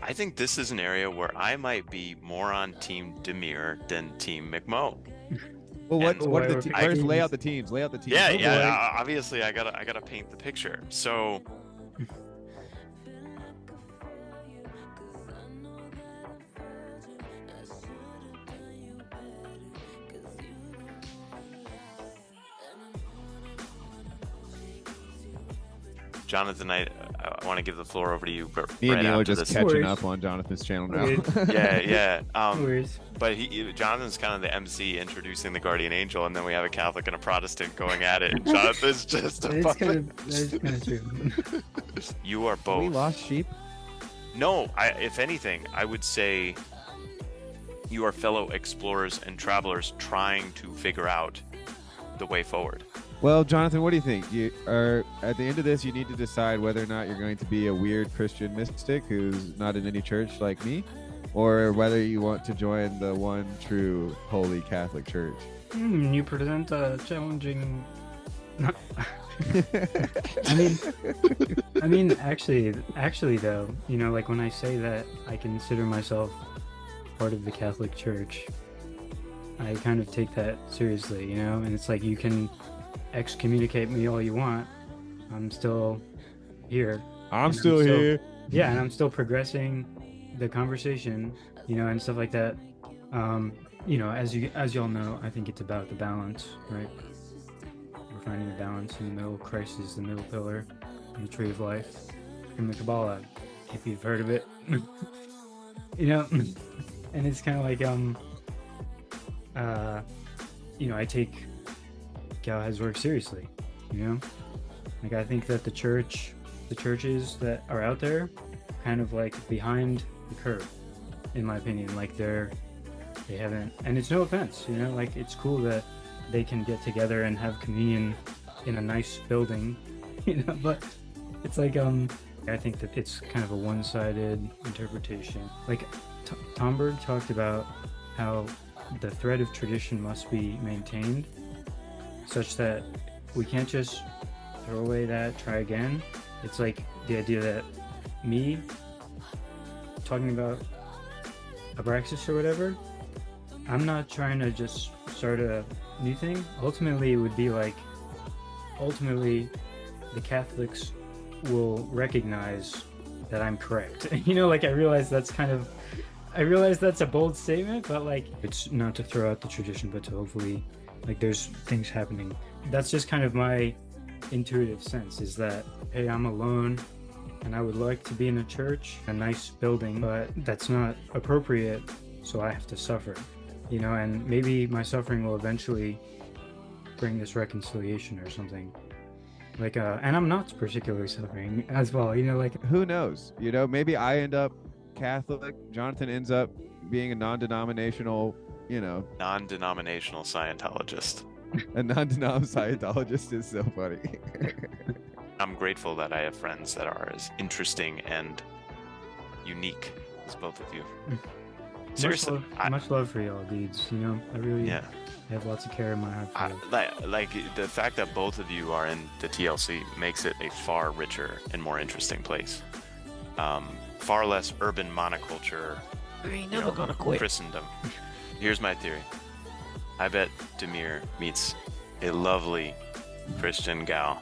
I think this is an area where I might be more on Team Demir than Team McMo. Well, And what are Why the we're picking first? Lay out teams? the teams. Lay out the teams. yeah, Oh yeah, boy. obviously I gotta paint the picture. So Jonathan, I want to give the floor over to you, but Me and right Neil are after just this. catching worries. up on Jonathan's channel now. Okay. Yeah, yeah. No worries. But Jonathan's kind of the MC introducing the guardian angel, and then we have a Catholic and a Protestant going at it. And Jonathan's just a That is kind of true. You are We both. lost sheep. No, if anything, I would say you are fellow explorers and travelers trying to figure out the way forward. Well, Jonathan, what do you think? You are at the end of this. You need to decide whether or not you're going to be a weird Christian mystic who's not in any church like me, or whether you want to join the one true holy Catholic Church. You present a challenging. Actually, though, like when I say that I consider myself part of the Catholic Church, I kind of take that seriously, and it's like you can excommunicate me all you want. I'm still here. I'm still here. Yeah, and I'm still progressing the conversation, and stuff like that. As y'all know, I think it's about the balance, right? We're finding a balance in the middle. Christ is the middle pillar in the tree of life from the Kabbalah, if you've heard of it. And it's kind of like I take Galahad's work seriously, like I think that the churches that are out there kind of like behind the curve, in my opinion. Like they haven't, and it's no offense, like it's cool that they can get together and have communion in a nice building, but it's like I think that it's kind of a one-sided interpretation. Like Tomberg talked about how the thread of tradition must be maintained such that we can't just throw away that, try again. It's like the idea that me talking about Abraxas or whatever, I'm not trying to just start a new thing. Ultimately, it would be like, the Catholics will recognize that I'm correct. Like I realize that's a bold statement, but like it's not to throw out the tradition, but to hopefully, like there's things happening. That's just kind of my intuitive sense, is that, hey, I'm alone and I would like to be in a church, a nice building, but that's not appropriate, so I have to suffer, and maybe my suffering will eventually bring this reconciliation or something. Like, and I'm not particularly suffering as well, like Who knows? Maybe I end up Catholic. Jonathan ends up being a non-denominational, Non-denominational Scientologist. a non-denom Scientologist is so funny. I'm grateful that I have friends that are as interesting and unique as both of you. Seriously, much love for y'all, dudes. I really yeah. have lots of care in my heart for you. Like the fact that both of you are in the TLC makes it a far richer and more interesting place. Far less urban monoculture. I ain't never gonna quit. Christendom. Here's my theory. I bet Demir meets a lovely Christian gal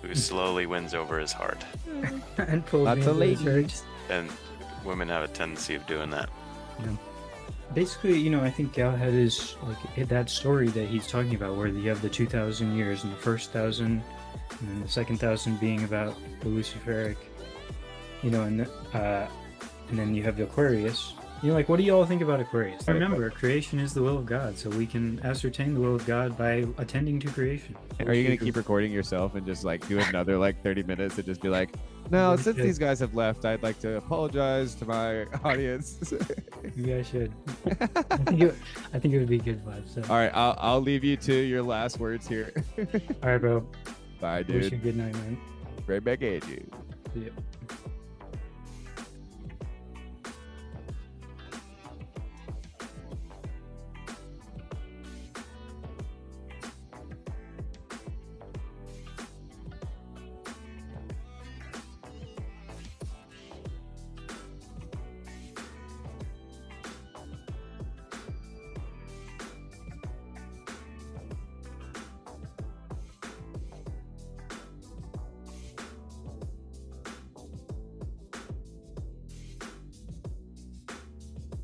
who slowly wins over his heart. And pulls Lots me of into the ladies. church. And women have a tendency of doing that. Basically, I think Galahad is like that story that he's talking about, where you have the 2,000 years, and the first 1,000, and then the second 1,000 being about the Luciferic, and then you have the Aquarius. Like, what do you all think about Aquarius? Remember, creation is the will of God, so we can ascertain the will of God by attending to creation. Are you gonna keep recording yourself and just like do another like 30 minutes and just be like, no, since these guys have left, I'd like to apologize to my audience. Maybe I should. I think it would be a good vibe. So. All right, I'll leave you to your last words here. All right, bro. Bye, Wish you a dude. good night, man. Right back at you. See ya.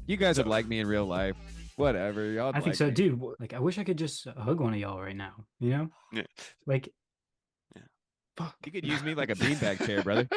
You guys would like me in real life. Whatever. Y'all I think like so, me. dude. Like, I wish I could just hug one of y'all right now. You know, Yeah. like, Yeah. fuck. You could use me like a beanbag chair, brother.